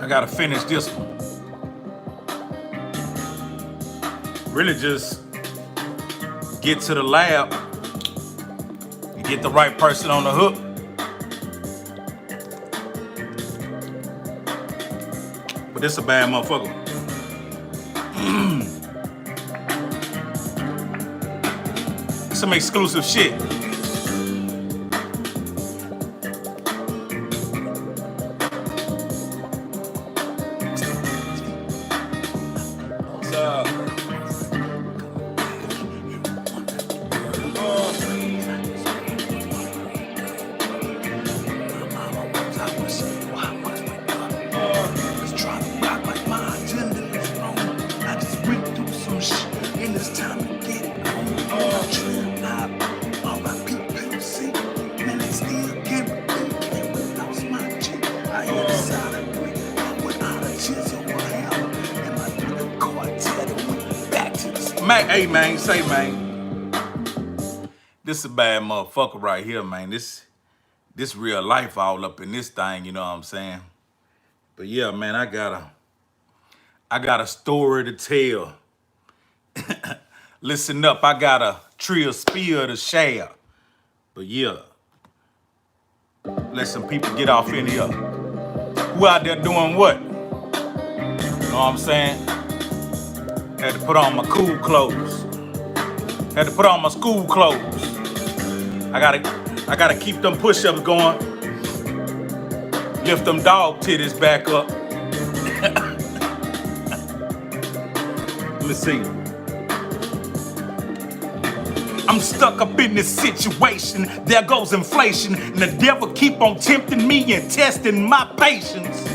I gotta finish this one. Really just get to the lab and get the right person on the hook. But this a bad motherfucker. Some exclusive shit. Man, hey man, say man, this is a bad motherfucker right here, man. This real life all up in this thing, you know what I'm saying? But yeah, man, I got a story to tell. Listen up, I got a Trill spill to share. But yeah, let some people get off in here. Who out there doing what? You know what I'm saying? Had to put on my cool clothes. Had to put on my school clothes. I gotta keep them push-ups going. Lift them dog titties back up. Let me see. I'm stuck up in this situation. There goes inflation. And the devil keep on tempting me and testing my patience.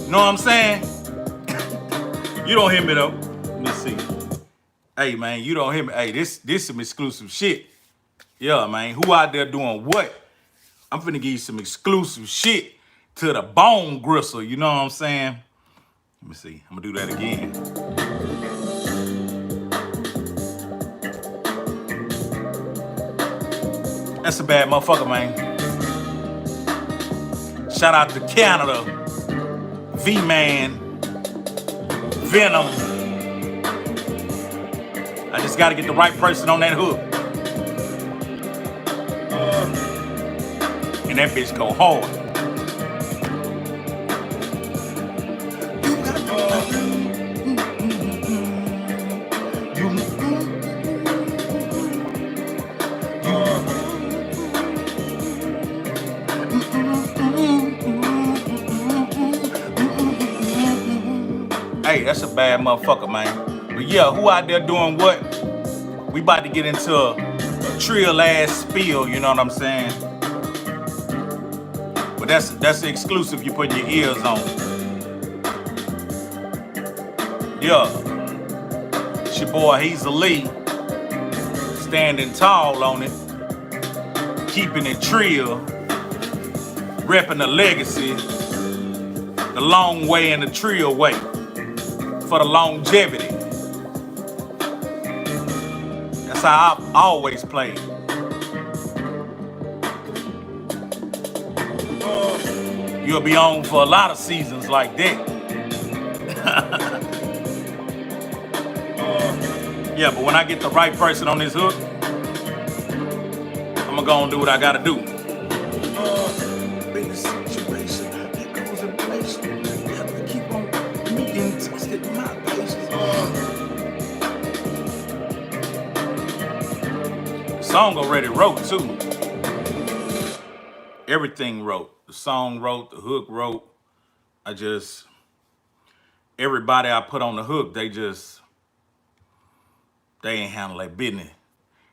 You know what I'm saying? You don't hear me though. Let me see. Hey man, you don't hear me. Hey, this some exclusive shit. Yeah, man. Who out there doing what? I'm finna give you some exclusive shit to the bone gristle. You know what I'm saying? Let me see. I'm gonna do that again. That's a bad motherfucker, man. Shout out to Canada, V-Man, Venom. I just gotta get the right person on that hook. And that bitch go hard. Hey, that's a bad motherfucker, man. But yeah, who out there doing what? We about to get into a Trill ass spill, you know what I'm saying? But that's the exclusive you put your ears on. Yeah. It's your boy Hezeleo, standing tall on it, keeping it Trill, repping the legacy, the long way and the Trill way, for the longevity. That's how I've always played. You'll be on for a lot of seasons like that. Yeah, but when I get the right person on this hook, I'm gonna go and do what I gotta do. Song already wrote too. Everything wrote. The song wrote, the hook wrote. Everybody I put on the hook, they ain't handle their business.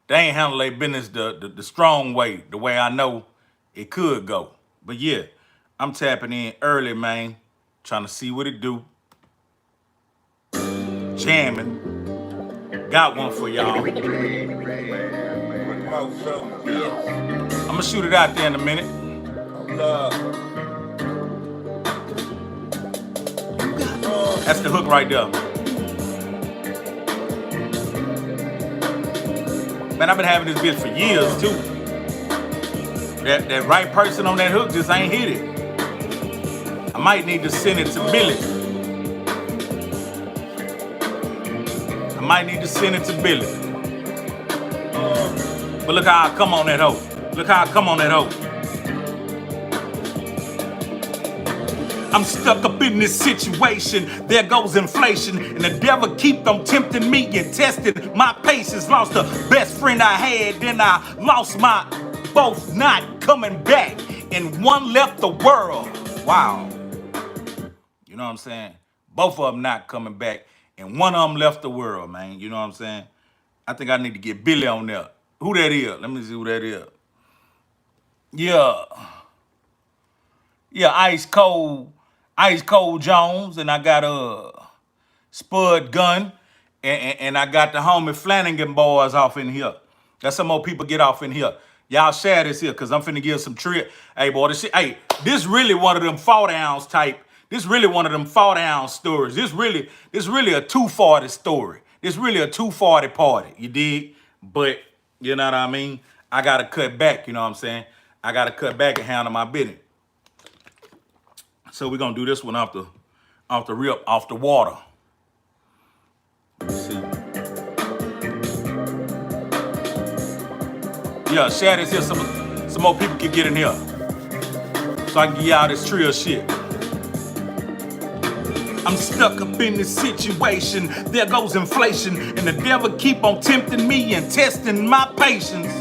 They ain't handle their business the strong way, the way I know it could go. But yeah, I'm tapping in early, man, trying to see what it do. Jamming. Got one for y'all. I'm gonna shoot it out there in a minute. That's the hook right there. Man, I've been having this bitch for years too. That right person on that hook just ain't hit it. I might need to send it to Billy. I might need to send it to Billy. But look how I come on that hoe. Look how I come on that hoe. I'm stuck up in this situation. There goes inflation. And the devil keep on tempting me and testing my patience. Lost the best friend I had. Then I lost my both not coming back. And one left the world. Wow. You know what I'm saying? Both of them not coming back. And one of them left the world, man. You know what I'm saying? I think I need to get Billy on there. Who that is? Let me see who that is. Yeah. Yeah, Ice Cold Jones, and I got Spud Gun, and I got the homie Flanagan boys off in here. That's some more people get off in here. Y'all share this here, cause I'm finna give some Trill. Hey boy, this shit, hey, this really one of them 40-ounce type. This really one of them 40-ounce stories. This really a 240 story. This really a 240 party. You dig? But you know what I mean? I gotta cut back, you know what I'm saying? I gotta cut back and handle my business. So we're gonna do this one off the water. Let's see. Yeah, share this here. Some more people can get in here. So I can give y'all this Trill shit. I'm stuck up in this situation. There goes inflation. And the devil keep on tempting me and testing my patience.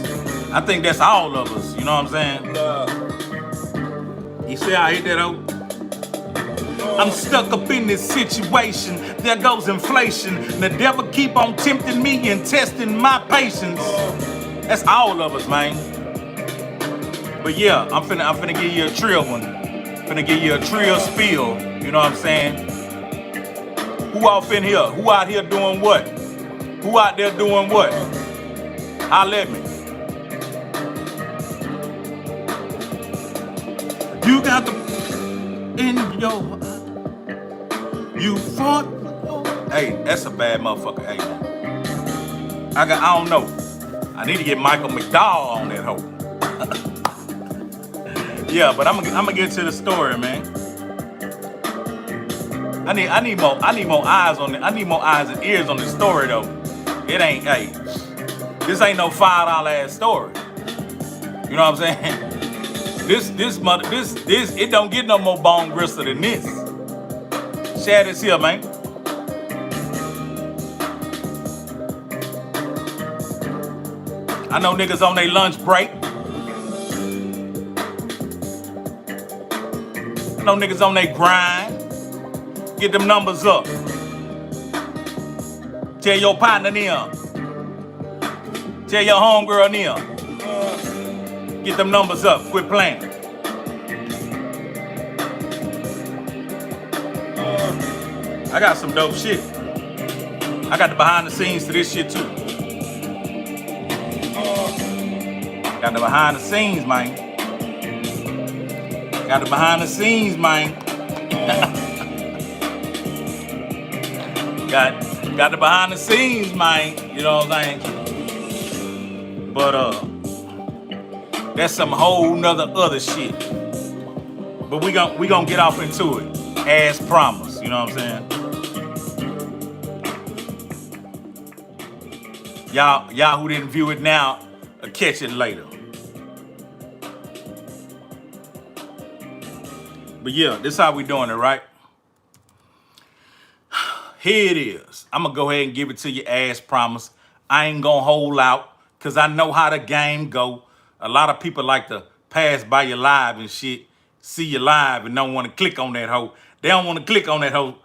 I think that's all of us, you know what I'm saying? You see how I hit that out? I'm stuck up in this situation. There goes inflation. The devil keep on tempting me and testing my patience. That's all of us, man. But yeah, I'm finna give you a Trill one. Finna give you a Trill spill. You know what I'm saying? Who off in here? Who out here doing what? Who out there doing what? Holla at me. You got the in your. You fought. Hey, that's a bad motherfucker. Hey, I don't know. I need to get Michael McDowell on that hoe. Yeah, but I'm gonna get to the story, man. I need more eyes on it. I need more eyes and ears on this story though. It ain't, hey, this ain't no $5 ass story. You know what I'm saying? This it don't get no more bone gristle than this. Share this here, man. I know niggas on their lunch break. I know niggas on their grind. Get them numbers up. Tell your partner them. Tell your homegirl them. Get them numbers up. Quit playing. I got some dope shit. I got the behind the scenes to this shit too. Got the behind the scenes, man. Got the behind the scenes, man. Got the behind the scenes, man. You know what I'm saying? But that's some whole nother other shit. But we gonna get off into it as promised. You know what I'm saying? Y'all who didn't view it now, will catch it later. But yeah, this how we doing it, right? Here it is. I'm gonna go ahead and give it to you as promised. I ain't gonna hold out because I know how the game go. A lot of people like to pass by you live and shit, see you live and don't want to click on that hoe. They don't want to click on that hoe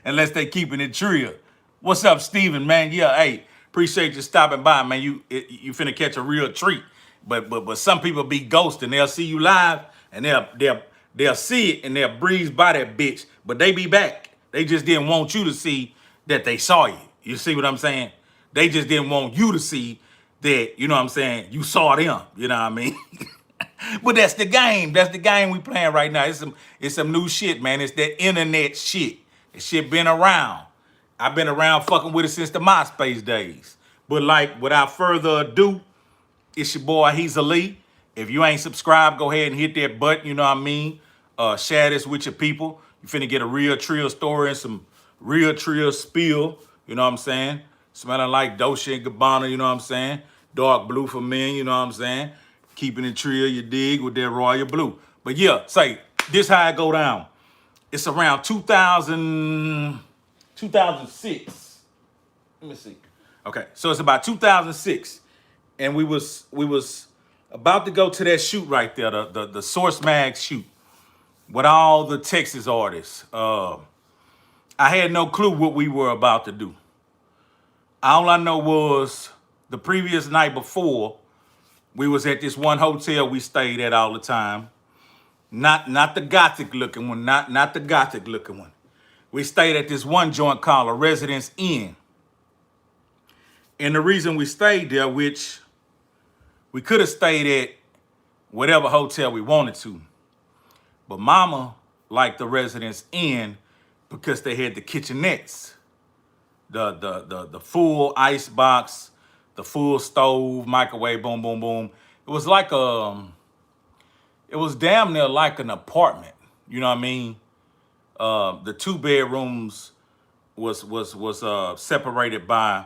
unless they keeping it Trill. What's up, Steven, man? Yeah, hey, appreciate you stopping by, man. You finna catch a real treat. But some people be ghosting. They'll see you live and they'll see it and they'll breeze by that bitch, but they be back. They just didn't want you to see that they saw you. You see what I'm saying? They just didn't want you to see that, you know what I'm saying, you saw them. You know what I mean? But that's the game. That's the game we playing right now. It's some new shit, man. It's that internet shit. That shit been around. I've been around fucking with it since the MySpace days. But like, without further ado, it's your boy Hezeleo. If you ain't subscribed, go ahead and hit that button, you know what I mean? Share this with your people. You finna get a real Trill story and some real Trill spill. You know what I'm saying? Smelling like Dolce and Gabbana, you know what I'm saying? Dark blue for men, you know what I'm saying? Keeping it Trill, you dig, with that royal blue. But yeah, say, this how it go down. It's around 2006. Let me see. Okay, so it's about 2006. And we was about to go to that shoot right there, the Source Mag shoot with all the Texas artists. I had no clue what we were about to do. All I know was the previous night before, we was at this one hotel we stayed at all the time. Not the gothic looking one, not the gothic looking one. We stayed at this one joint called a Residence Inn. And the reason we stayed there, which we could have stayed at whatever hotel we wanted to, but Mama liked the Residence Inn because they had the kitchenettes, the full ice box, the full stove, microwave, boom, boom, boom. It was like it was damn near like an apartment. You know what I mean? The 2 bedrooms was separated by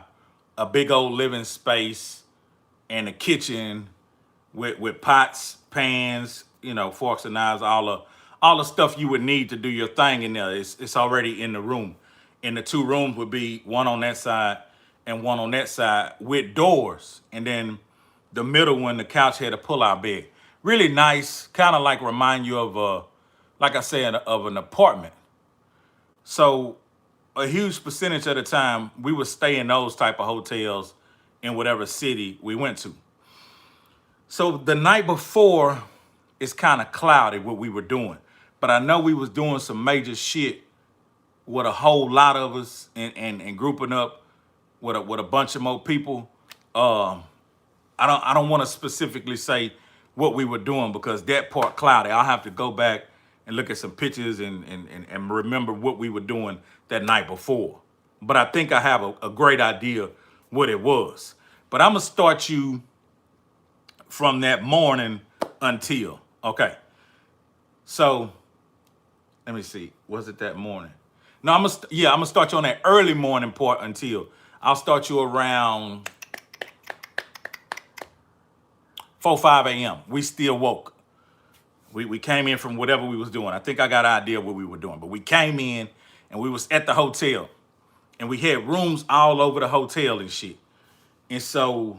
a big old living space and a kitchen with pots, pans, you know, forks and knives, all the stuff you would need to do your thing in there. It's already in the room. And the 2 rooms would be one on that side and one on that side with doors. And then the middle one, the couch had a pull-out bed. Really nice, kind of like remind you of, like I said, of an apartment. So a huge percentage of the time, we would stay in those type of hotels in whatever city we went to. So the night before, it's kind of cloudy what we were doing. But I know we was doing some major shit with a whole lot of us and grouping up with a bunch of more people. I don't want to specifically say what we were doing because that part cloudy. I'll have to go back and look at some pictures and remember what we were doing that night before. But I think I have a great idea what it was. But I'm gonna start you from that morning until, okay. So let me see, was it that morning? No, I'm gonna start you on that early morning part until. I'll start you around 4, 5 a.m. We still woke. We came in from whatever we was doing. I think I got an idea what we were doing, but we came in and we was at the hotel and we had rooms all over the hotel and shit. And so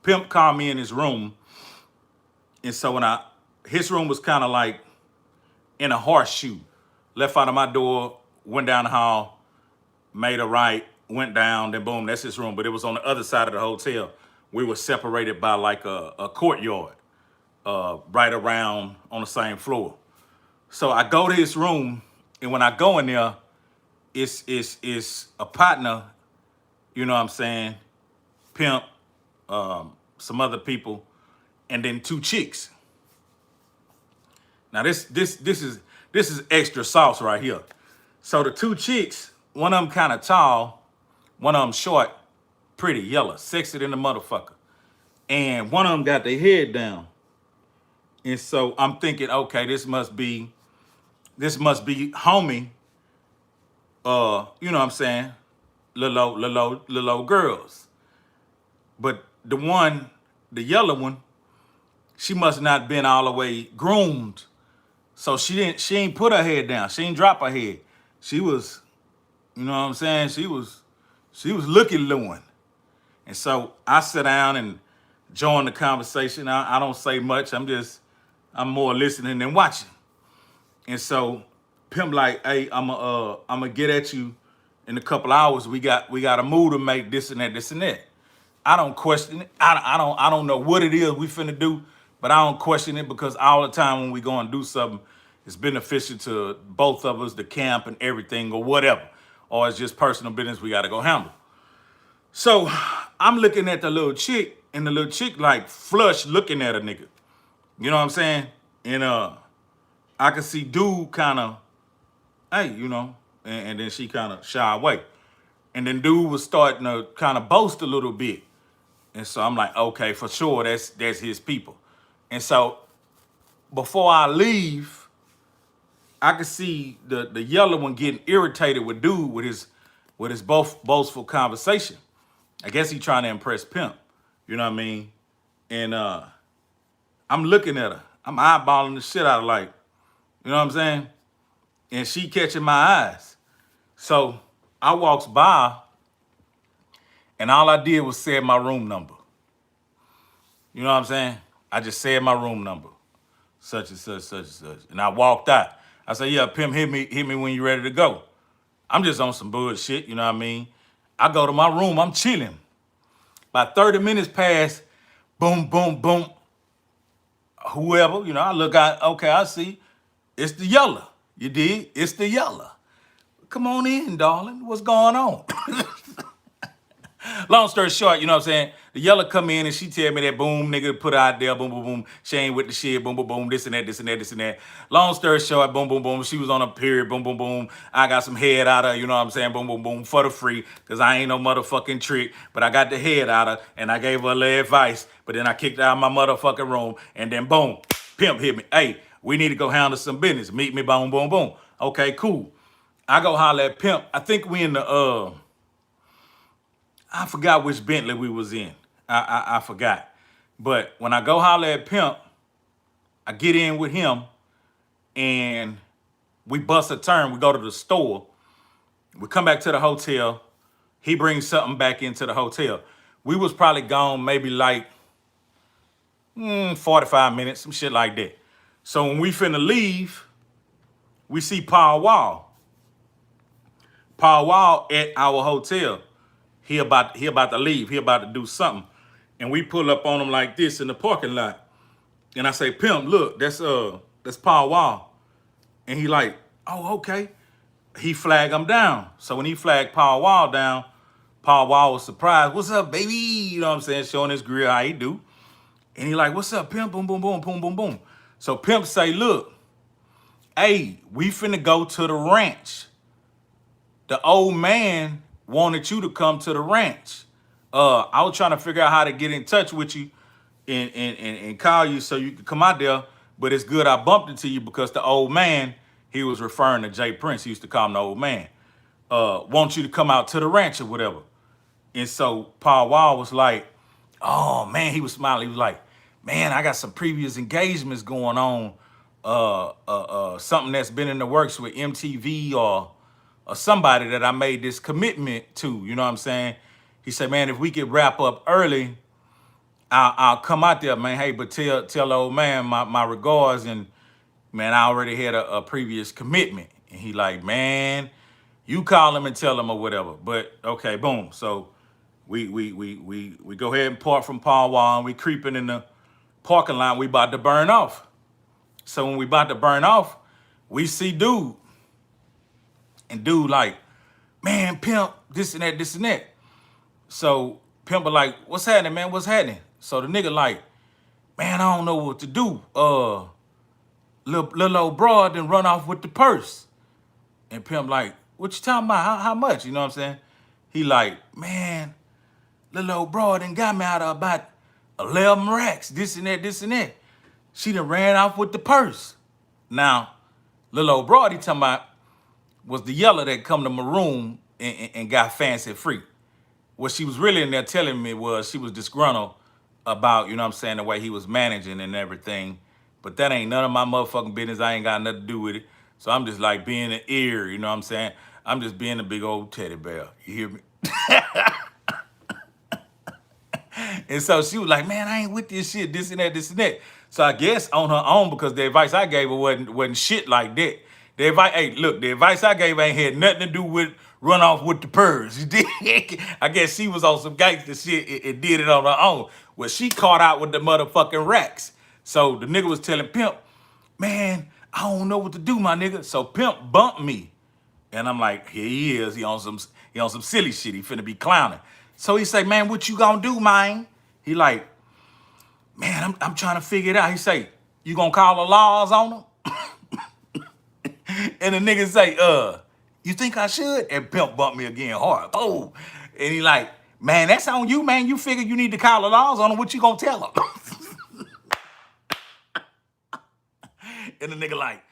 Pimp called me in his room. And so when his room was kind of like in a horseshoe, left out of my door, went down the hall, made a right, went down, then boom, that's his room. But it was on the other side of the hotel. We were separated by like a courtyard, right around on the same floor. So I go to his room, and when I go in there, it's a partner, you know what I'm saying, Pimp, some other people, and then 2 chicks. Now this is extra sauce right here. So the 2 chicks, one of them kind of tall, one of them short, pretty, yellow, sexy than the motherfucker. And one of them got their head down. And so I'm thinking, okay, this must be homie, you know what I'm saying, little old girls. But the yellow one, she must not been all the way groomed. So she ain't put her head down. She ain't drop her head. She was, you know what I'm saying? She was looking. And so I sit down and join the conversation. I don't say much. I'm more listening than watching. And so Pimp like, hey, I'm gonna get at you in a couple hours. We got a move to make, this and that. I don't question it. I don't know what it is we finna do, but I don't question it because all the time when we go and do something, it's beneficial to both of us, the camp and everything or whatever. Or it's just personal business we gotta go handle. So I'm looking at the little chick, and the little chick like flush looking at a nigga. You know what I'm saying? And I could see dude kind of, hey, you know, and then she kind of shy away. And then dude was starting to kind of boast a little bit. And so I'm like, okay, for sure, that's his people. And so before I leave, I could see the yellow one getting irritated with dude with his boastful conversation. I guess he trying to impress Pimp. You know what I mean? And I'm looking at her. I'm eyeballing the shit out of like, you know what I'm saying? And she catching my eyes. So I walks by and all I did was say my room number. You know what I'm saying? I just said my room number. Such and such, such and such. And I walked out. I said, yeah, Pimp, hit me when you're ready to go. I'm just on some bullshit, you know what I mean? I go to my room, I'm chilling. About 30 minutes pass, boom, boom, boom. Whoever, you know, I look out, okay, I see. It's the yellow. You dig? It's the yellow. Come on in, darling. What's going on? Long story short, you know what I'm saying? The yellow come in and she tell me that boom, nigga, put her out there, boom, boom, boom. She ain't with the shit, boom, boom, boom, this and that, this and that, this and that. Long story short, boom, boom, boom. She was on a period, boom, boom, boom. I got some head out of her, you know what I'm saying? Boom, boom, boom, for the free, because I ain't no motherfucking trick. But I got the head out of her and I gave her a little advice, but then I kicked her out of my motherfucking room and then boom, Pimp hit me. Hey, we need to go handle some business. Meet me, boom, boom, boom. Okay, cool. I go holler at Pimp. I think we in the, I forgot which Bentley we was in. I forgot. But when I go holler at Pimp, I get in with him and we bust a turn. We go to the store. We come back to the hotel. He brings something back into the hotel. We was probably gone maybe like 45 minutes, some shit like that. So when we finna leave, we see Paul Wall. Paul Wall at our hotel. He about to leave. He about to do something. And we pull up on him like this in the parking lot. And I say, Pimp, look, that's Paul Wall. And he like, oh, okay. He flagged him down. So when he flagged Paul Wall down, Paul Wall was surprised. What's up, baby? You know what I'm saying? Showing his grill how he do. And he like, what's up, Pimp? Boom, boom, boom, boom, boom, boom. So Pimp say, look, hey, we finna go to the ranch. The old man wanted you to come to the ranch. I was trying to figure out how to get in touch with you and call you so you could come out there. But it's good I bumped into you because the old man, he was referring to Jprince. He used to call him the old man. Want you to come out to the ranch or whatever. And so Paul Wall was like, oh, man, he was smiling. He was like, man, I got some previous engagements going on. Something that's been in the works with MTV or somebody that I made this commitment to, you know what I'm saying? He said, man, if we could wrap up early, I'll come out there, man. Hey, but tell the old man my regards, and man, I already had a previous commitment. And he like, man, you call him and tell him or whatever. But okay, boom. So we go ahead and part from Paul Wall, and we creeping in the parking lot. We about to burn off. So when we about to burn off, we see dude. And dude like, man, Pimp, this and that, this and that. So Pimp like, what's happening, man? What's happening? So the nigga like, man, I don't know what to do. Little old broad then run off with the purse. And Pimp like, what you talking about? How much? You know what I'm saying? He like, man, little old broad done got me out of about 11 racks, this and that, this and that. She done ran off with the purse. Now, little old broad, he talking about, was the yellow that come to my room and got fancy free. What she was really in there telling me was she was disgruntled about, you know what I'm saying, the way he was managing and everything. But that ain't none of my motherfucking business. I ain't got nothing to do with it. So I'm just like being an ear, you know what I'm saying? I'm just being a big old teddy bear. You hear me? And so she was like, man, I ain't with this shit, this and that, this and that. So I guess on her own, because the advice I gave her wasn't shit like that. The advice, hey, look, the advice I gave ain't had nothing to do with run off with the purse. I guess she was on some gangster shit and did it on her own. Well, she caught out with the motherfucking racks. So the nigga was telling Pimp, man, I don't know what to do, my nigga. So Pimp bumped me. And I'm like, here he is. He on some silly shit. He finna be clowning. So he say, man, what you gonna do, man? He like, man, I'm trying to figure it out. He say, you gonna call the laws on him? And the nigga say, you think I should? And Pimp bumped me again hard. Oh, and he like, man, that's on you, man. You figure you need to call the laws on him. What you gonna tell him? And the nigga like,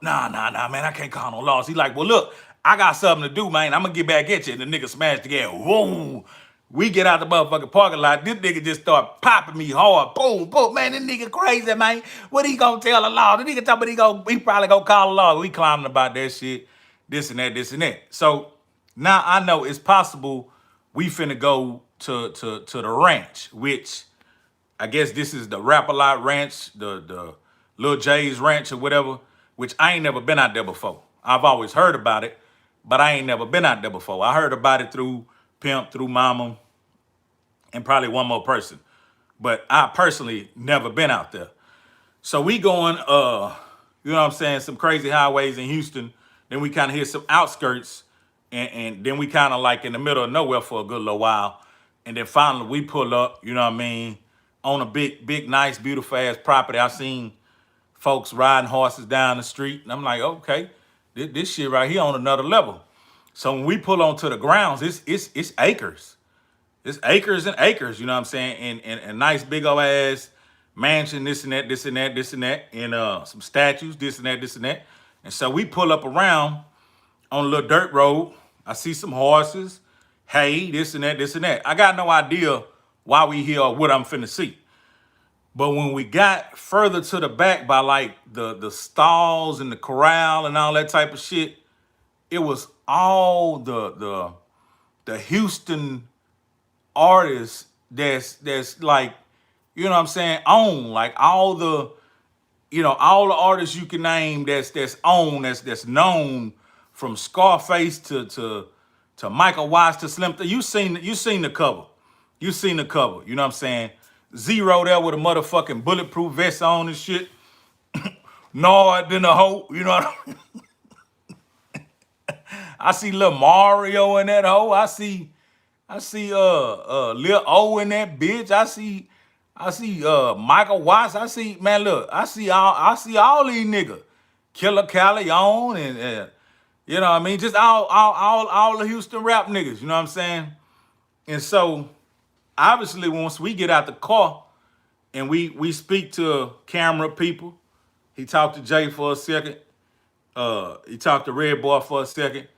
nah, man, I can't call no loss. He like, well, look, I got something to do, man. I'm gonna get back at you. And the nigga smashed the gas. Whoa. We get out the motherfucking parking lot. This nigga just start popping me hard. Boom, boom. Man, this nigga crazy, man. What he gonna tell the law? The nigga talking about he probably gonna call the law. We clowning about that shit. This and that, this and that. So now I know it's possible we finna go to the ranch, which I guess this is the Rap-A-Lot Ranch, the Lil J's Ranch or whatever, which I ain't never been out there before. I've always heard about it, but I ain't never been out there before. I heard about it through Pimp, through Mama, and probably one more person. But I personally never been out there. So we going, you know what I'm saying, some crazy highways in Houston. Then we kind of hit some outskirts, and then we kind of like in the middle of nowhere for a good little while. And then finally we pull up, you know what I mean, on a big, nice, beautiful ass property. I seen folks riding horses down the street, and I'm like, okay, this shit right here on another level. So when we pull onto the grounds, it's acres. It's acres and acres, you know what I'm saying? And a nice big old ass mansion, this and that, this and that, this and that, and some statues, this and that, this and that. And so we pull up around on a little dirt road. I see some horses, hay, this and that, this and that. I got no idea why we here or what I'm finna see. But when we got further to the back by like the stalls and the corral and all that type of shit, it was all the Houston artists that's like, you know what I'm saying, own, like all the, you know, all the artists you can name that's own, that's known, from Scarface to Michael Watts to Slim. You seen the cover. You seen the cover, you know what I'm saying? Zero there with a motherfucking bulletproof vest on and shit. Nard in the hoe, you know what I mean? I see Lil Mario in that hoe. I see Lil O in that bitch. I see Michael Watts. I see, man, look, I see all these niggas. Killer Callion and you know what I mean? Just all the Houston rap niggas, you know what I'm saying? And so obviously once we get out the car and we speak to camera people, he talked to Jay for a second. He talked to Red Boy for a second.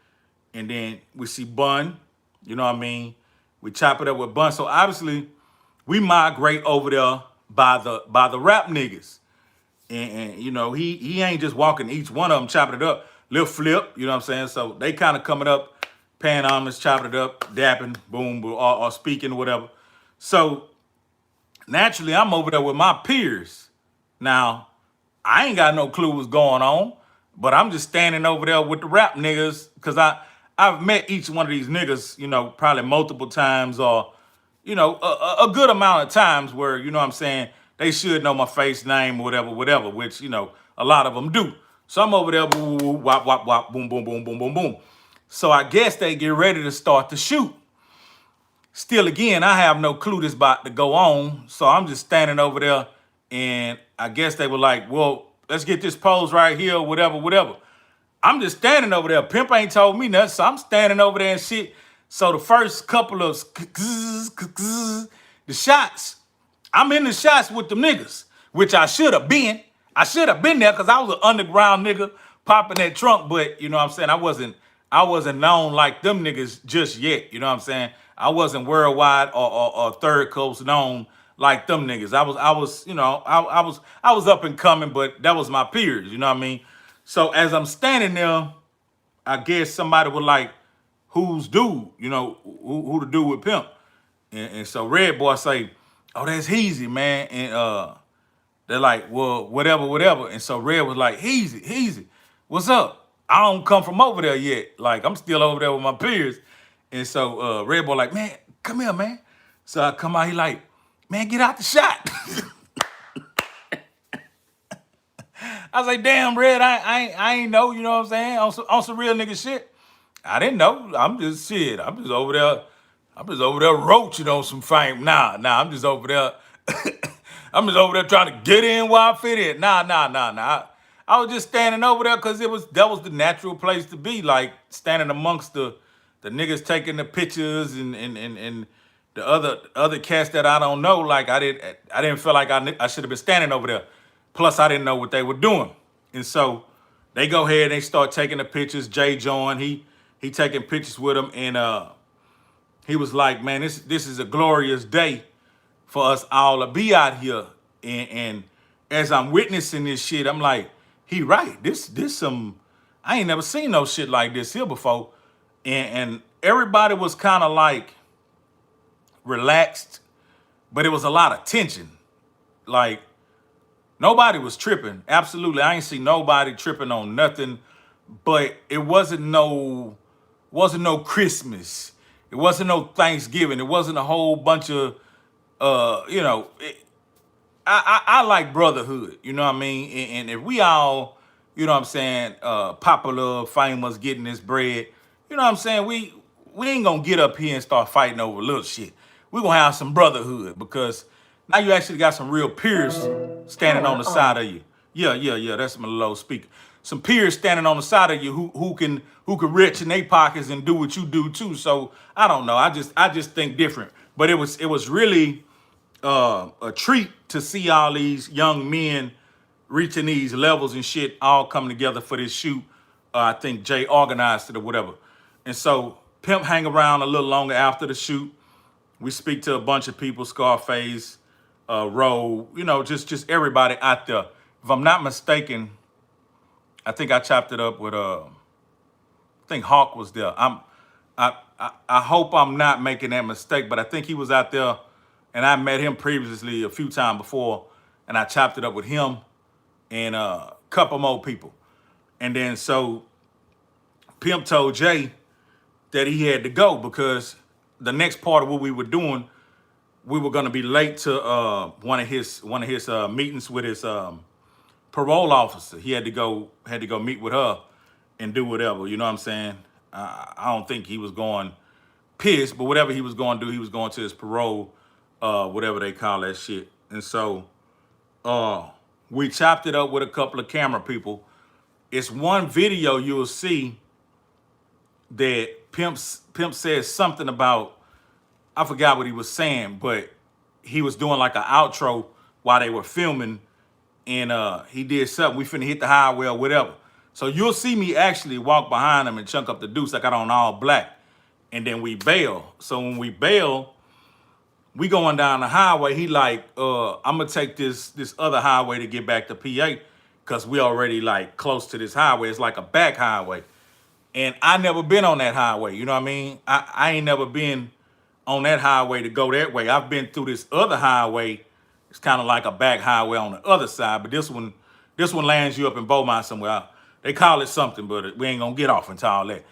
And then we see Bun, you know what I mean? We chop it up with Bun. So obviously we migrate over there by the rap niggas. And you know, he ain't just walking each one of them, chopping it up. Lil Flip, you know what I'm saying? So they kind of coming up, paying homage, chopping it up, dapping, boom, boom, or speaking or whatever. So naturally, I'm over there with my peers. Now, I ain't got no clue what's going on, but I'm just standing over there with the rap niggas because I've met each one of these niggas, you know, probably multiple times or, you know, a good amount of times where, you know what I'm saying, they should know my face, name, whatever, which, you know, a lot of them do. So I'm over there, boo, boo, wop, wop, wop, boom, boom, boom, boom, boom, boom. So I guess they get ready to start to shoot. Still, again, I have no clue this about to go on. So I'm just standing over there, and I guess they were like, well, let's get this pose right here, whatever. I'm just standing over there. Pimp ain't told me nothing, so I'm standing over there and shit. So the first couple of the shots, I'm in the shots with them niggas, which I should have been. I should have been there because I was an underground nigga popping that trunk, but you know what I'm saying? I wasn't known like them niggas just yet, you know what I'm saying? I wasn't worldwide or third coast known like them niggas. I was, you know, I was up and coming, but that was my peers, you know what I mean? So as I'm standing there, I guess somebody was like, who's dude? You know, who the dude with Pimp? And so Red Boy say, oh, that's Heezy, man. And they're like, well, whatever. And so Red was like, Heezy, what's up? I don't come from over there yet. Like, I'm still over there with my peers. And so Red Boy like, man, come here, man. So I come out, he like, man, get out the shot. I was like, damn, Red, I ain't know, you know what I'm saying? On some real nigga shit. I didn't know. I'm just over there roaching on some fame. Nah, I'm just over there. I'm just over there trying to get in where I fit in. Nah. I was just standing over there because that was the natural place to be, like standing amongst the niggas taking the pictures and the other cats that I don't know. Like I didn't feel like I should have been standing over there. Plus I didn't know what they were doing. And so They go ahead and they start taking the pictures. Jay joined. He taking pictures with him, and he was like, man, this is a glorious day for us all to be out here. And as I'm witnessing this shit, I'm like, he right. This some, I ain't never seen no shit like this here before. And everybody was kind of like relaxed, but it was a lot of tension. Like, nobody was tripping. Absolutely. I ain't see nobody tripping on nothing, but it wasn't no Christmas. It wasn't no Thanksgiving. It wasn't a whole bunch of, I like brotherhood, you know what I mean? And if we all, you know what I'm saying, popular, famous, getting this bread, you know what I'm saying? We ain't gonna get up here and start fighting over little shit. We're gonna have some brotherhood because now you actually got some real peers standing on the side of you. Yeah, that's my low speaker. Some peers standing on the side of you who can reach in their pockets and do what you do too. So I don't know. I just think different. But it was really a treat to see all these young men reaching these levels and shit all coming together for this shoot. I think Jay organized it or whatever. And so Pimp hang around a little longer after the shoot. We speak to a bunch of people, Scarface, Roe, you know, just everybody out there. If I'm not mistaken, I think I chopped it up with I think Hawk was there. I hope I'm not making that mistake, but I think he was out there, and I met him previously a few times before, and I chopped it up with him and a couple more people. And then so Pimp told Jay that he had to go because the next part of what we were doing, we were gonna be late to one of his meetings with his parole officer. He had to go meet with her and do whatever. You know what I'm saying? I don't think he was going pissed, but whatever he was going to do, he was going to his parole, whatever they call that shit. And so we chopped it up with a couple of camera people. It's one video you'll see that Pimp says something about, I forgot what he was saying, but he was doing like an outro while they were filming, and he did something. We finna hit the highway or whatever. So you'll see me actually walk behind him and chunk up the deuce. I got on all black, and then we bail. So when we bail, we going down the highway. He like, I'm gonna take this other highway to get back to PA because we already like close to this highway. It's like a back highway. And I never been on that highway, you know what I mean? I ain't never been on that highway to go that way. I've been through this other highway. It's kind of like a back highway on the other side, but this one lands you up in Beaumont somewhere. They call it something, but we ain't gonna get off into all that.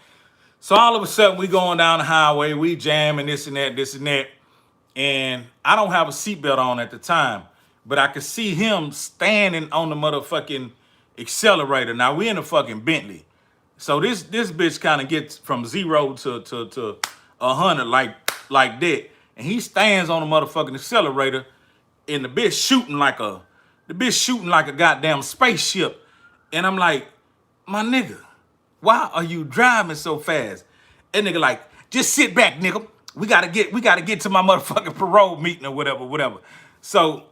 So all of a sudden we going down the highway, we jamming this and that, and I don't have a seatbelt on at the time, but I could see him standing on the motherfucking accelerator. Now we in a fucking Bentley. So this bitch kind of gets from 0 to 100 like that, and he stands on the motherfucking accelerator, and the bitch shooting like a goddamn spaceship, and I'm like, my nigga, why are you driving so fast? And nigga like, just sit back, nigga. We gotta get to my motherfucking parole meeting or whatever. So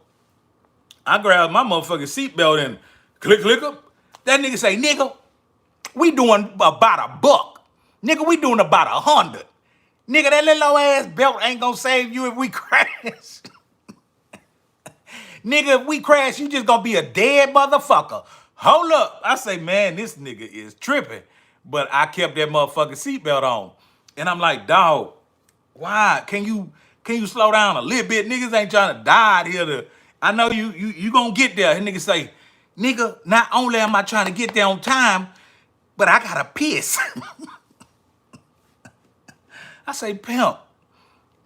I grabbed my motherfucking seatbelt and click up. That nigga say, nigga, we doing about $1. Nigga, we doing about 100. Nigga, that little ass belt ain't gonna save you if we crash. Nigga, if we crash, you just gonna be a dead motherfucker. Hold up. I say, man, this nigga is tripping. But I kept that motherfucking seatbelt on. And I'm like, dog, why? Can you slow down a little bit? Niggas ain't trying to die out here. I know you gonna get there. And nigga say, nigga, not only am I trying to get there on time, but I gotta piss. I say, Pimp,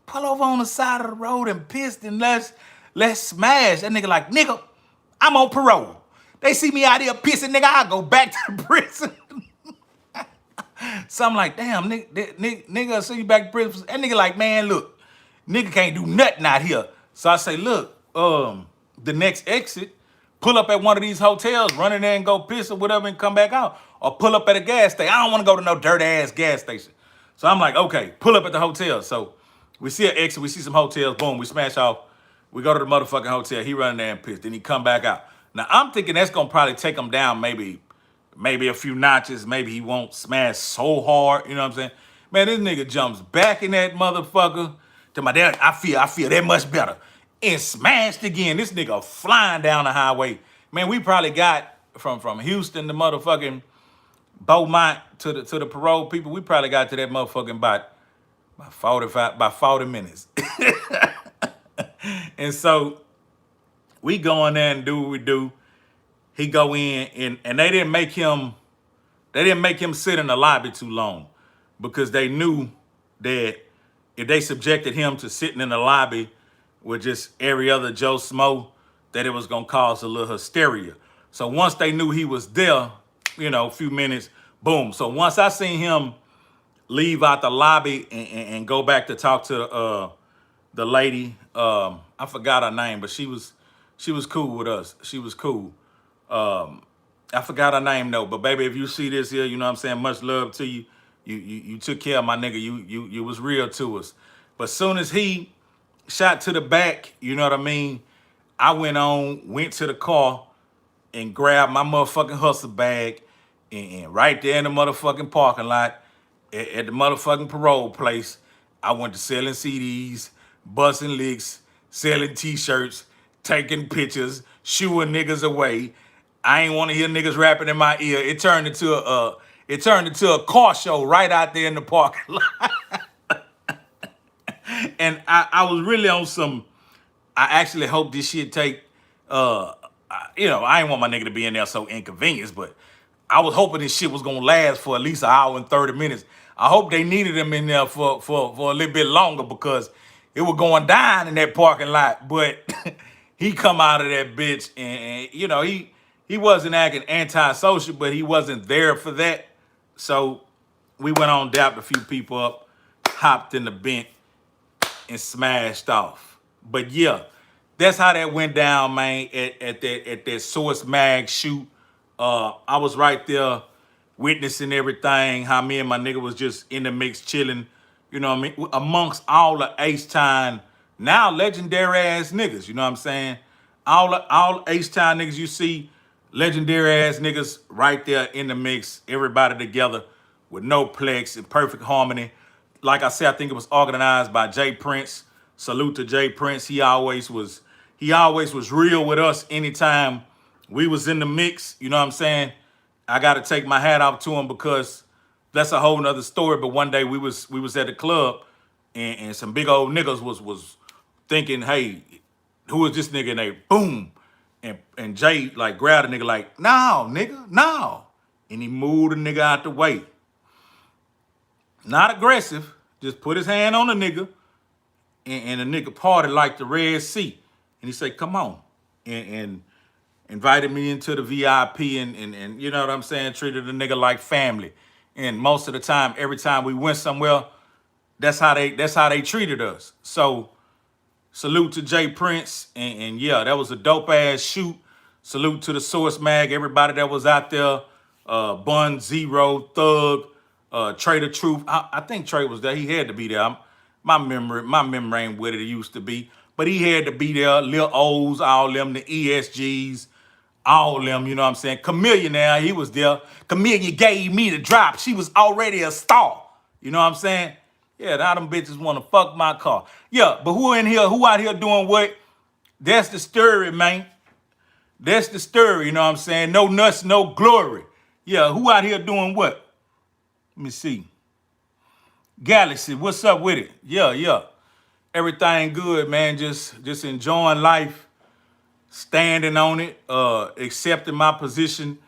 pull over on the side of the road and piss, and let's smash. That nigga like, nigga, I'm on parole. They see me out here pissing, nigga, I go back to the prison. So I'm like, damn, nigga, I'll see you back to prison. That nigga like, man, look, nigga can't do nothing out here. So I say, look, the next exit, pull up at one of these hotels, run in there and go piss or whatever and come back out. Or pull up at a gas station. I don't want to go to no dirty ass gas station. So I'm like, okay, pull up at the hotel. So we see an exit, we see some hotels, boom, we smash off. We go to the motherfucking hotel, he run in there and piss, then he come back out. Now I'm thinking that's gonna probably take him down maybe maybe a few notches, maybe he won't smash so hard, you know what I'm saying? Man, this nigga jumps back in that motherfucker to my dad. I feel that much better. And smashed again. This nigga flying down the highway. Man, we probably got from Houston to motherfucking Beaumont to the parole people. We probably got to that motherfucking by 40 minutes. And so we go in there and do what we do. He go in and they didn't make him sit in the lobby too long because they knew that if they subjected him to sitting in the lobby with just every other Joe Smo, that it was gonna cause a little hysteria. So once they knew he was there, you know, a few minutes, boom. So once I seen him leave out the lobby and go back to talk to the lady, I forgot her name, but she was cool with us. She was cool. I forgot her name though, but baby, if you see this here, you know what I'm saying, much love to you. You took care of my nigga. You was real to us. But soon as he shot to the back, you know what I mean, I went to the car and grabbed my motherfucking hustle bag and right there in the motherfucking parking lot at the motherfucking parole place, I went to selling CDs, busting licks, selling t-shirts, taking pictures, shooing niggas away. I ain't want to hear niggas rapping in my ear. It turned into a car show right out there in the parking lot. And I was really on some, I actually hope this shit take, you know, I ain't want my nigga to be in there so inconvenienced, but I was hoping this shit was gonna last for at least an hour and 30 minutes. I hope they needed him in there for a little bit longer because it was going down in that parking lot. But he come out of that bitch and you know, he wasn't acting antisocial, but he wasn't there for that. So we went on, dapped a few people up, hopped in the Bent, and smashed off. But yeah, that's how that went down, man, at that Source Mag shoot. I was right there witnessing everything, how me and my nigga was just in the mix chilling, you know what I mean, amongst all the H-Town, now legendary ass niggas, you know what I'm saying? All H-Town niggas you see, legendary ass niggas right there in the mix, everybody together with no plex, in perfect harmony. Like I said, I think it was organized by Jprince. Salute to Jprince. He always was real with us anytime we was in the mix. You know what I'm saying? I gotta take my hat off to him because that's a whole nother story. But one day we was at the club and some big old niggas was thinking, hey, who is this nigga? And they boom. And Jay like grabbed a nigga like, no, nigga, no. And he moved the nigga out the way. Not aggressive, just put his hand on the nigga, and the nigga parted like the Red Sea. And he said, come on. And invited me into the VIP and you know what I'm saying, treated the nigga like family. And most of the time, every time we went somewhere, that's how they treated us. So salute to Jprince, and yeah, that was a dope ass shoot. Salute to the Source Mag, everybody that was out there, Bun, Zero, Thug, Trey the Truth. I think Trey was there. He had to be there. My memory ain't what it used to be, but he had to be there. Lil O's, all them, the ESGs, all them, you know what I'm saying? Chameleon now, he was there. Chameleon gave me the drop. She was already a star. You know what I'm saying? Yeah, now them bitches want to fuck my car. Yeah, but who in here, who out here doing what? That's the story, man. That's the story, you know what I'm saying? No nuts, no glory. Yeah, who out here doing what? Let me see. Galaxy, what's up with it? Yeah. Everything good, man. Just enjoying life, standing on it, accepting my position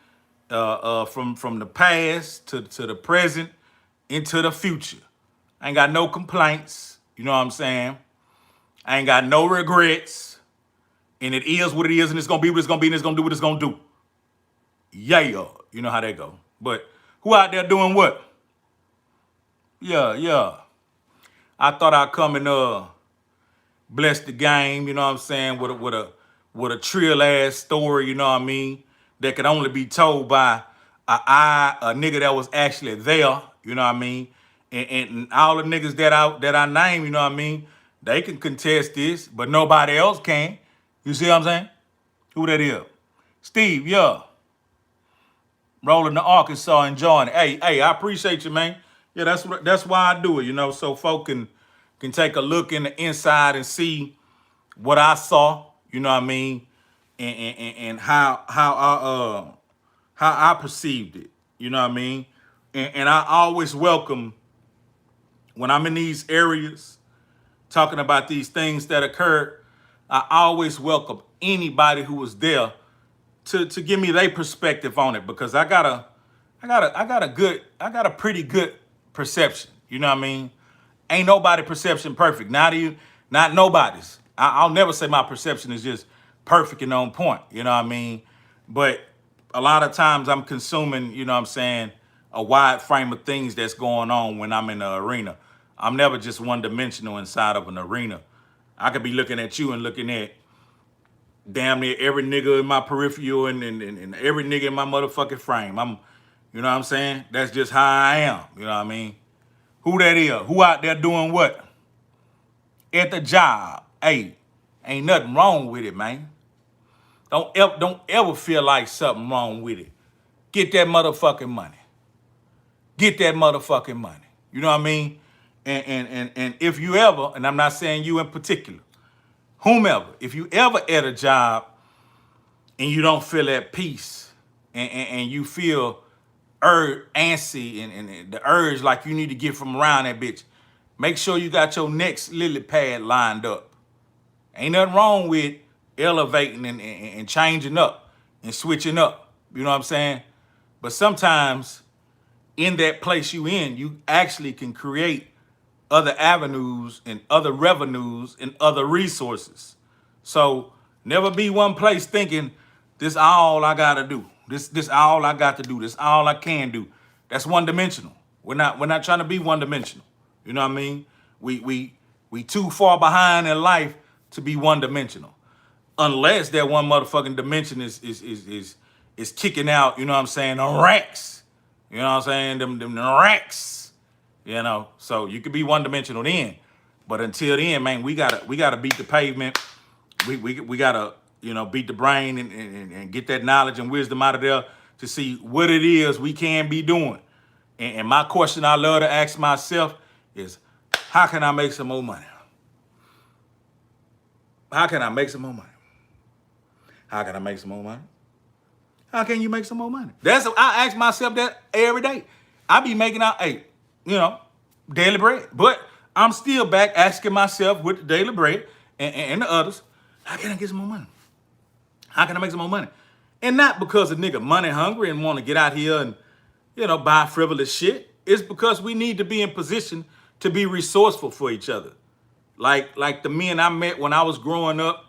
from the past to the present into the future. I ain't got no complaints, you know what I'm saying? I ain't got no regrets. And it is what it is, and it's gonna be what it's gonna be, and it's gonna do what it's gonna do. Yeah, you know how that go. But who out there doing what? Yeah. I thought I'd come and bless the game, you know what I'm saying, with a Trill ass story, you know what I mean, that could only be told by a nigga that was actually there, you know what I mean, and all the niggas that I name, you know what I mean, they can contest this, but nobody else can. You see what I'm saying? Who that is? Steve, yeah. rolling to Arkansas, enjoying it. Hey, I appreciate you, man. Yeah, that's why I do it, so folk can take a look in the inside and see what I saw, you know what I mean, and how I perceived it, you know what I mean? And I always welcome when I'm in these areas talking about these things that occurred, I always welcome anybody who was there to give me their perspective on it because I got a pretty good perception. You know what I mean? Ain't nobody perception perfect. Not nobody's. I'll never say my perception is just perfect and on point. You know what I mean? But a lot of times I'm consuming, you know what I'm saying, a wide frame of things that's going on when I'm in the arena. I'm never just one dimensional inside of an arena. I could be looking at you and looking at damn near every nigga in my peripheral and every nigga in my motherfucking frame. You know what I'm saying? That's just how I am. You know what I mean? Who that is? Who out there doing what? At the job. Hey, ain't nothing wrong with it, man. Don't ever feel like something wrong with it. Get that motherfucking money. Get that motherfucking money. You know what I mean? And if you ever, and I'm not saying you in particular, whomever, if you ever at a job and you don't feel at peace and you feel antsy and the urge like you need to get from around that bitch, make sure you got your next lily pad lined up. Ain't nothing wrong with elevating and changing up and switching up. You know what I'm saying? But sometimes in that place you actually can create other avenues and other revenues and other resources. So never be one place thinking this all I gotta do. This all I got to do. This all I can do. That's one dimensional. We're not trying to be one dimensional. You know what I mean? We too far behind in life to be one dimensional. Unless that one motherfucking dimension is kicking out, you know what I'm saying, the racks. You know what I'm saying? Them racks. So you could be one dimensional then. But until then, man, we gotta beat the pavement. We gotta, beat the brain and get that knowledge and wisdom out of there to see what it is we can be doing. And my question I love to ask myself is, how can I make some more money? How can I make some more money? How can I make some more money? How can you make some more money? I ask myself that every day. I be making out, daily bread. But I'm still back asking myself with the daily bread and the others, how can I get some more money? How can I make some more money? And not because a nigga money hungry and want to get out here and, buy frivolous shit. It's because we need to be in position to be resourceful for each other. Like the men I met when I was growing up,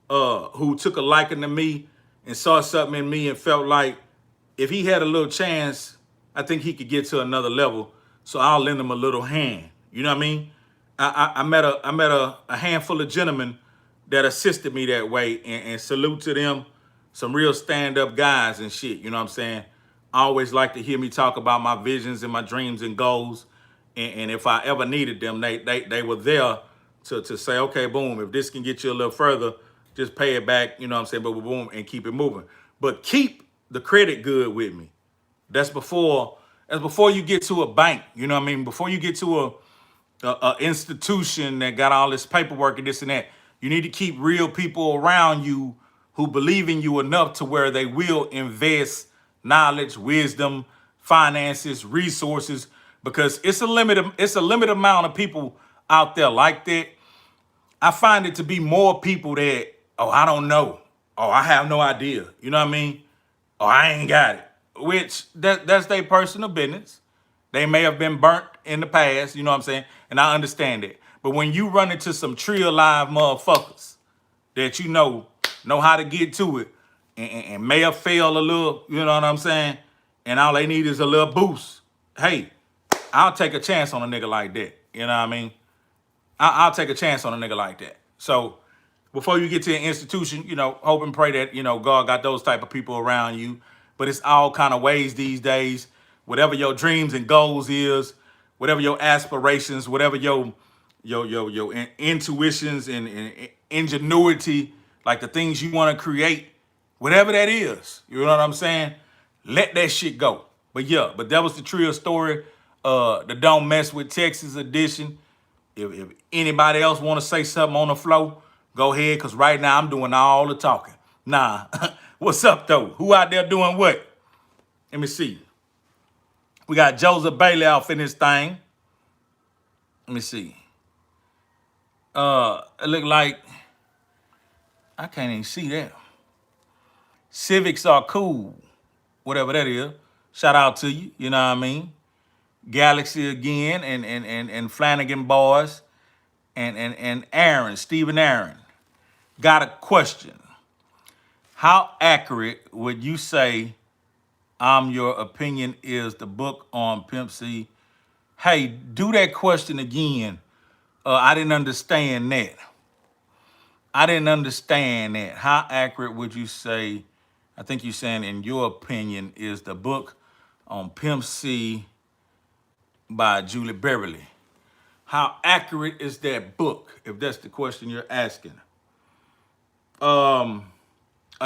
who took a liking to me and saw something in me and felt like if he had a little chance, I think he could get to another level. So I'll lend him a little hand. You know what I mean? I met a handful of gentlemen that assisted me that way, and salute to them. Some real stand-up guys and shit. You know what I'm saying? I always like to hear me talk about my visions and my dreams and goals. And if I ever needed them, they were there to say, okay, boom, if this can get you a little further, just pay it back, you know what I'm saying, boom, boom, and keep it moving. But keep the credit good with me. That's before you get to a bank, you know what I mean? Before you get to a institution that got all this paperwork and this and that, you need to keep real people around you who believe in you enough to where they will invest knowledge, wisdom, finances, resources, because it's a limited amount of people out there like that. I find it to be more people that, I don't know. I have no idea. You know what I mean? I ain't got it. Which that's their personal business. They may have been burnt in the past, you know what I'm saying? And I understand it. But when you run into some Trill live motherfuckers that know how to get to it and may have failed a little, you know what I'm saying? And all they need is a little boost. Hey, I'll take a chance on a nigga like that. You know what I mean? I'll take a chance on a nigga like that. So before you get to an institution, hope and pray that, God got those type of people around you. But it's all kind of ways these days. Whatever your dreams and goals is, whatever your aspirations, whatever your intuitions and ingenuity, like the things you want to create, whatever that is, you know what I'm saying? Let that shit go. But yeah, but that was the Trill story. The Don't Mess with Texas edition. If anybody else want to say something on the flow, go ahead, because right now I'm doing all the talking. Nah, what's up though? Who out there doing what? Let me see. We got Joseph Bailey off in this thing. Let me see. It look like, I can't even see that. Civics are cool, whatever that is. Shout out to you, you know what I mean? Galaxy again, and Flanagan boys, and Aaron, Stephen Aaron. Got a question. How accurate would you say your opinion is the book on Pimp C? Hey, do that question again. I didn't understand that. How accurate would you say, I think you're saying in your opinion, is the book on Pimp C by Julie Beverly? How accurate is that book, if that's the question you're asking? A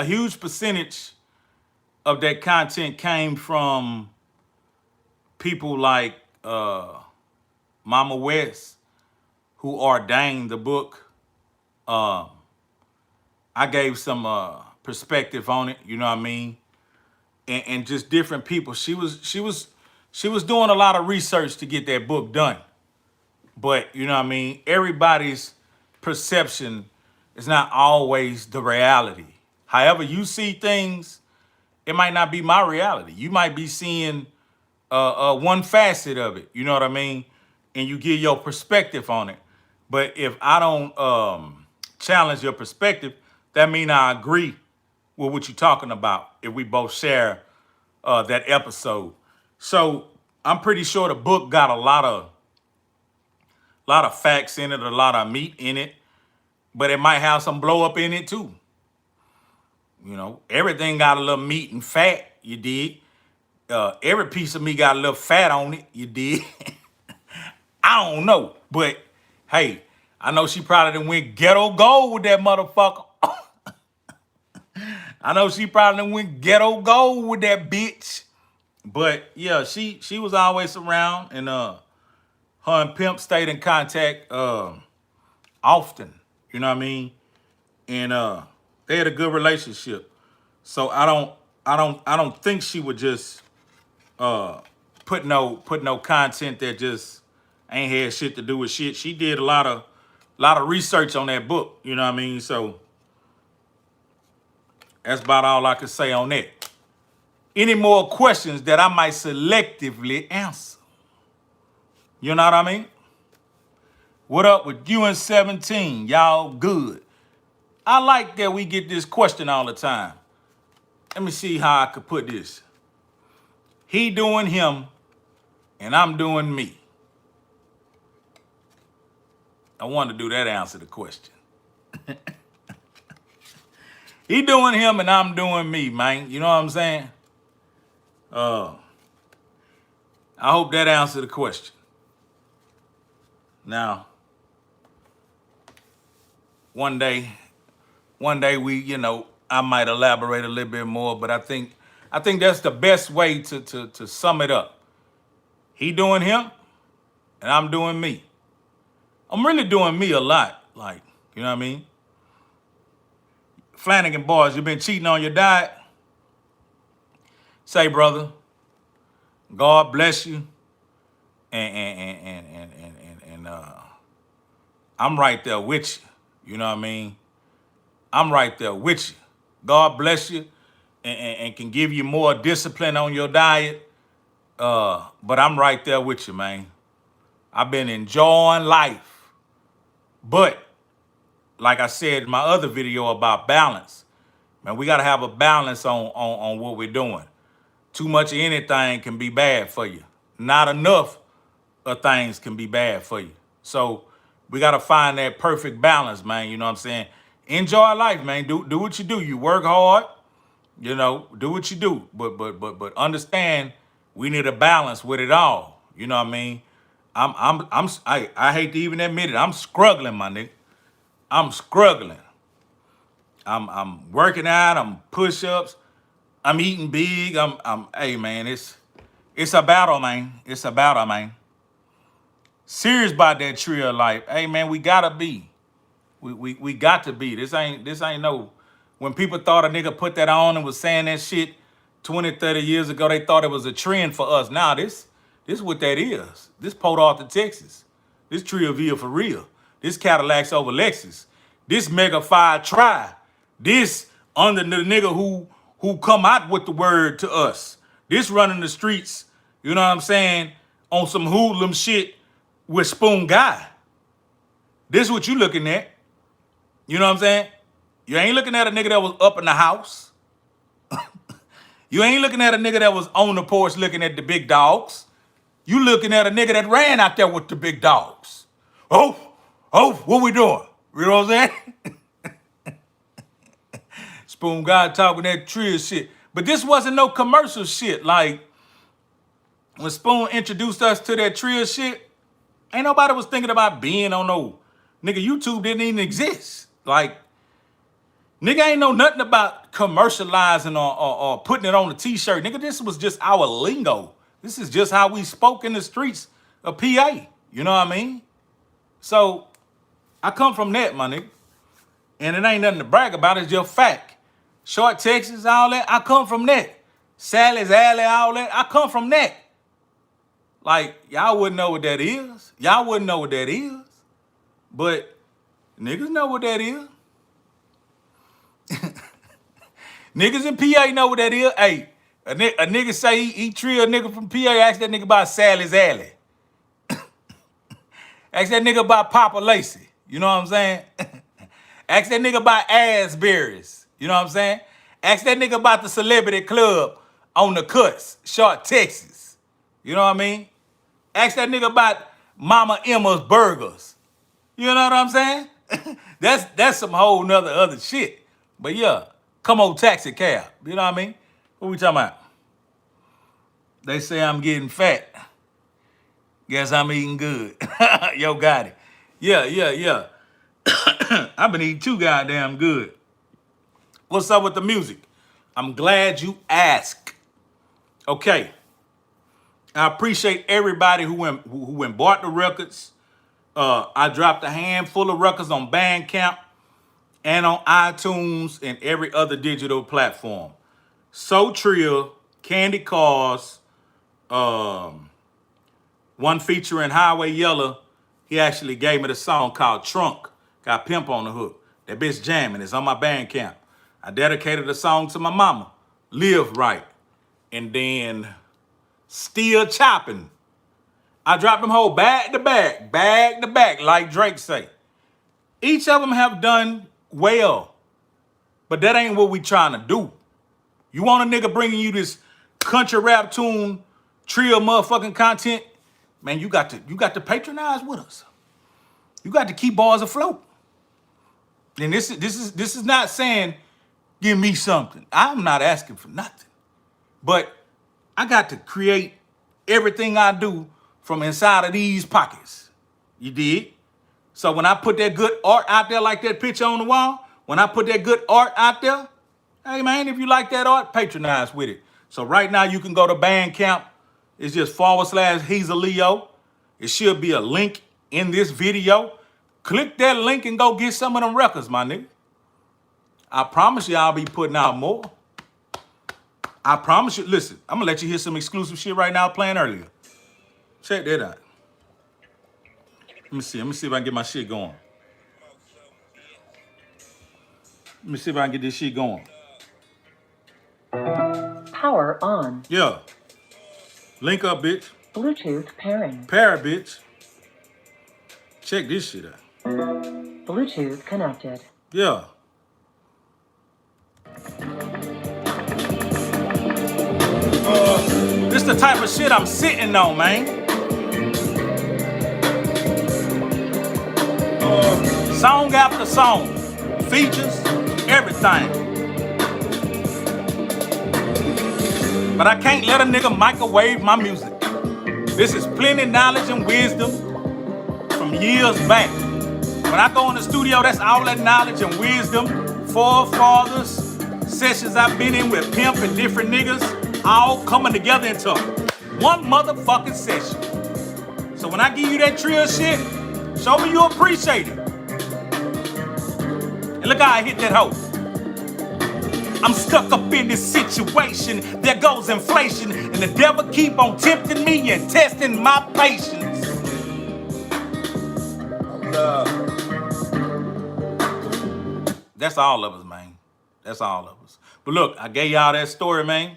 huge percentage of that content came from people like Mama West, who ordained the book. I gave some perspective on it, you know what I mean, and just different people. She was doing a lot of research to get that book done, but you know what I mean. Everybody's perception is not always the reality. However you see things, it might not be my reality. You might be seeing one facet of it, you know what I mean? And you give your perspective on it. But if I don't challenge your perspective, that means I agree with what you're talking about if we both share that episode. So I'm pretty sure the book got a lot of facts in it, a lot of meat in it, but it might have some blow up in it too. You know, everything got a little meat and fat, you dig? Every piece of meat got a little fat on it, you dig? I don't know, but hey, I know she probably done went ghetto gold with that motherfucker. I know she probably done went ghetto gold with that bitch. But yeah, she was always around, and her and Pimp stayed in contact often. You know what I mean? And they had a good relationship. So I don't think she would just put no content that just ain't had shit to do with shit. She did a lot of research on that book, you know what I mean? So that's about all I could say on that. Any more questions that I might selectively answer? You know what I mean? What up with you and 17? Y'all good? I like that we get this question all the time. Let me see how I could put this. He doing him, and I'm doing me. I want to do that, answer the question. He doing him, and I'm doing me, man. You know what I'm saying? I hope that answered the question. Now, one day we, you know, I might elaborate a little bit more, but I think that's the best way to sum it up. He doing him, and I'm doing me. I'm really doing me a lot, like, you know what I mean? Flanagan boys, you been cheating on your diet? Say, brother, God bless you, and I'm right there with you. You know what I mean? I'm right there with you. God bless you, and can give you more discipline on your diet. But I'm right there with you, man. I've been enjoying life. But like I said in my other video about balance, man, we got to have a balance on what we're doing. Too much of anything can be bad for you. Not enough of things can be bad for you. So we got to find that perfect balance, man. You know what I'm saying? Enjoy life, man. Do what you do. You work hard, you know, do what you do. But understand we need a balance with it all. You know what I mean? I hate to even admit it. I'm struggling, my nigga. I'm struggling. I'm working out. I'm push-ups. I'm eating big. Hey man, it's a battle, man. It's a battle, man. Serious about that Trill life. Hey man, we gotta be. We got to be. This ain't no. When people thought a nigga put that on and was saying that shit 20, 30 years ago, they thought it was a trend for us. Now this what that is. This Port Arthur, Texas. This Trillville for real. This Cadillacs over Lexus. This Mega 5 Try. This under the nigga who come out with the word to us. This running the streets, you know what I'm saying, on some hoodlum shit with Spoon Guy. This what you looking at. You know what I'm saying? You ain't looking at a nigga that was up in the house. You ain't looking at a nigga that was on the porch looking at the big dogs. You looking at a nigga that ran out there with the big dogs. Oh, what we doing? You know what I'm saying? Spoon God talking that Trill shit. But this wasn't no commercial shit. Like, when Spoon introduced us to that Trill shit, ain't nobody was thinking about being on no, nigga, YouTube didn't even exist. Like, nigga ain't know nothing about commercializing or putting it on a t-shirt. Nigga, this was just our lingo. This is just how we spoke in the streets of PA. You know what I mean? So, I come from that, my nigga. And it ain't nothing to brag about, it's just fact. Short Texas, all that, I come from that. Sally's Alley, all that, I come from that. Like, y'all wouldn't know what that is. Y'all wouldn't know what that is. But niggas know what that is. Niggas in PA know what that is. Hey, a nigga say he Trill, a nigga from PA, ask that nigga about Sally's Alley. Ask that nigga about Papa Lacey. You know what I'm saying? Ask that nigga about Asbury's. You know what I'm saying? Ask that nigga about the Celebrity Club on the Cuts, Short Texas. You know what I mean? Ask that nigga about Mama Emma's Burgers. You know what I'm saying? That's some whole nother other shit. But yeah, come on taxi cab. You know what I mean? What we talking about? They say I'm getting fat. Guess I'm eating good. Yo, got it. Yeah. I've been eating too goddamn good. What's up with the music? I'm glad you asked. Okay. I appreciate everybody who went bought the records. I dropped a handful of records on Bandcamp and on iTunes and every other digital platform. So Trill, Candy Cars, one featuring Highway Yellow, he actually gave me the song called Trunk. Got Pimp on the hook. That bitch jamming. It's on my Bandcamp. I dedicated the song to my mama, Live Right. And then Still Chopping. I dropped them whole back to back, like Drake say. Each of them have done well, but that ain't what we trying to do. You want a nigga bringing you this country rap tune, Trill motherfucking content, man, you got to patronize with us. You got to keep bars afloat. And this is not saying give me something. I'm not asking for nothing, but I got to create everything I do from inside of these pockets. You dig? So when I put that good art out there like that picture on the wall, when I put that good art out there, hey man, if you like that art, patronize with it. So right now you can go to Bandcamp. It's just / Hezeleo. It should be a link in this video. Click that link and go get some of them records, my nigga. I promise you I'll be putting out more. I promise you. Listen, I'm gonna let you hear some exclusive shit right now playing earlier. Check that out. Let me see if I can get my shit going. Let me see if I can get this shit going. Power on. Yeah. Link up, bitch. Bluetooth pairing. Pair, bitch. Check this shit out. Bluetooth connected. Yeah. This the type of shit I'm sitting on, man. Song after song. Features, everything. But I can't let a nigga microwave my music. This is plenty knowledge and wisdom from years back. When I go in the studio, that's all that knowledge and wisdom, forefathers, Sessions I've been in with Pimp and different niggas, all coming together into one motherfucking session. So when I give you that Trill shit, show me you appreciate it. And look how I hit that hoe. I'm stuck up in this situation. There goes inflation, and the devil keep on tempting me and testing my patience. That's all of us, man. That's all of us. But look, I gave y'all that story, man.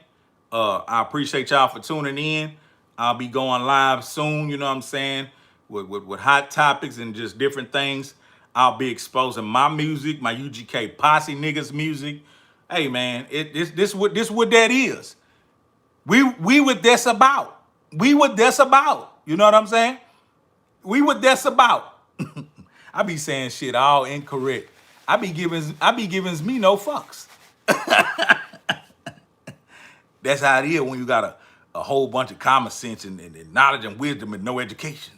I appreciate y'all for tuning in. I'll be going live soon, you know what I'm saying, with hot topics and just different things. I'll be exposing my music, my UGK posse niggas music. Hey man, this what that is. We what that's about. We what that's about. You know what I'm saying? We what that's about. I be saying shit all incorrect. I be giving me no fucks. That's how it is when you got a whole bunch of common sense and knowledge and wisdom and no education.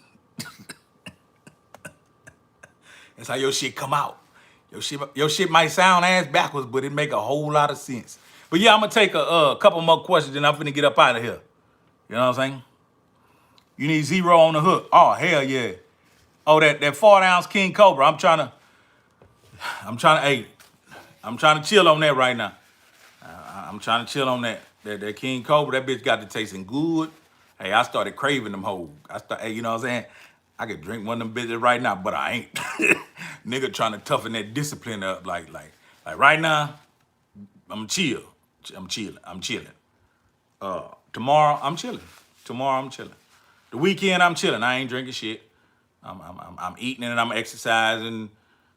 That's how your shit come out. Your shit might sound ass backwards, but it make a whole lot of sense. But yeah, I'm gonna take a couple more questions and I'm finna get up out of here. You know what I'm saying? You need zero on the hook. Oh, hell yeah. Oh, that 40-ounce King Cobra. I'm trying to chill on that right now. I'm trying to chill on that King Cobra. That bitch got to tasting good. Hey, I started craving them hoes. Hey, you know what I'm saying? I could drink one of them bitches right now, but I ain't. Nigga trying to toughen that discipline up. Like right now, I'm chill. I'm chilling. Tomorrow, I'm chilling. The weekend, I'm chilling. I ain't drinking shit. I'm eating and I'm exercising,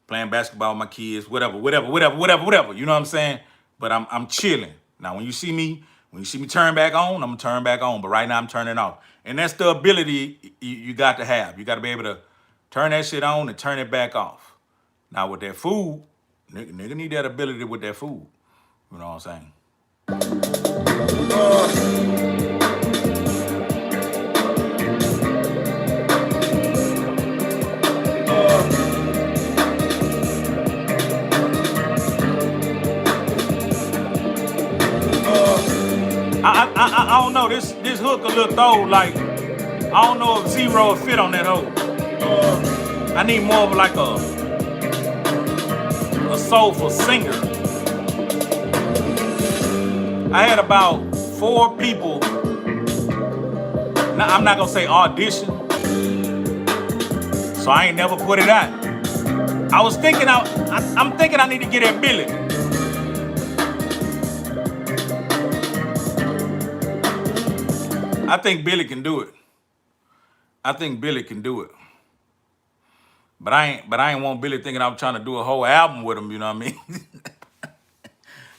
playing basketball with my kids, whatever. You know what I'm saying? But I'm chilling. Now, when you see me turn back on, I'm gonna turn back on. But right now, I'm turning off. And that's the ability you got to have. You got to be able to turn that shit on and turn it back off. Now, with that food, nigga need that ability with that food. You know what I'm saying? I don't know. This hook a little throw. Like, I don't know if zero will fit on that hoe. I need more of like a soulful singer. I had about 4 people. Now, I'm not gonna say audition, so I ain't never put it out. I was thinking I'm thinking I need to get that Billy. I think Billy can do it. But I ain't want Billy thinking I'm trying to do a whole album with him, you know what I mean?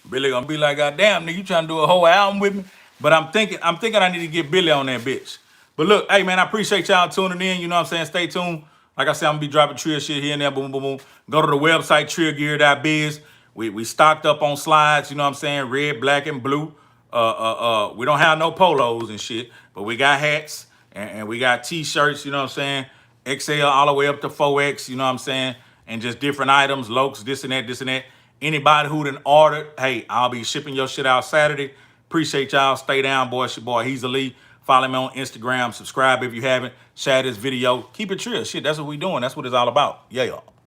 Billy gonna be like, God damn, nigga, you trying to do a whole album with me? But I'm thinking I need to get Billy on that bitch. But look, hey man, I appreciate y'all tuning in, you know what I'm saying? Stay tuned. Like I said, I'm gonna be dropping Trill shit here and there, boom, boom, boom. Go to the website, Trillgear.biz. We stocked up on slides, you know what I'm saying? Red, black, and blue. We don't have no polos and shit, but we got hats and we got t-shirts, you know what I'm saying? XL all the way up to 4X, you know what I'm saying? And just different items, lokes, this and that. Anybody who done ordered, hey, I'll be shipping your shit out Saturday. Appreciate y'all. Stay down, boy. It's your boy, Hezeleo. Follow me on Instagram. Subscribe if you haven't. Share this video. Keep it trill. Shit, that's what we doing. That's what it's all about. Yeah, y'all.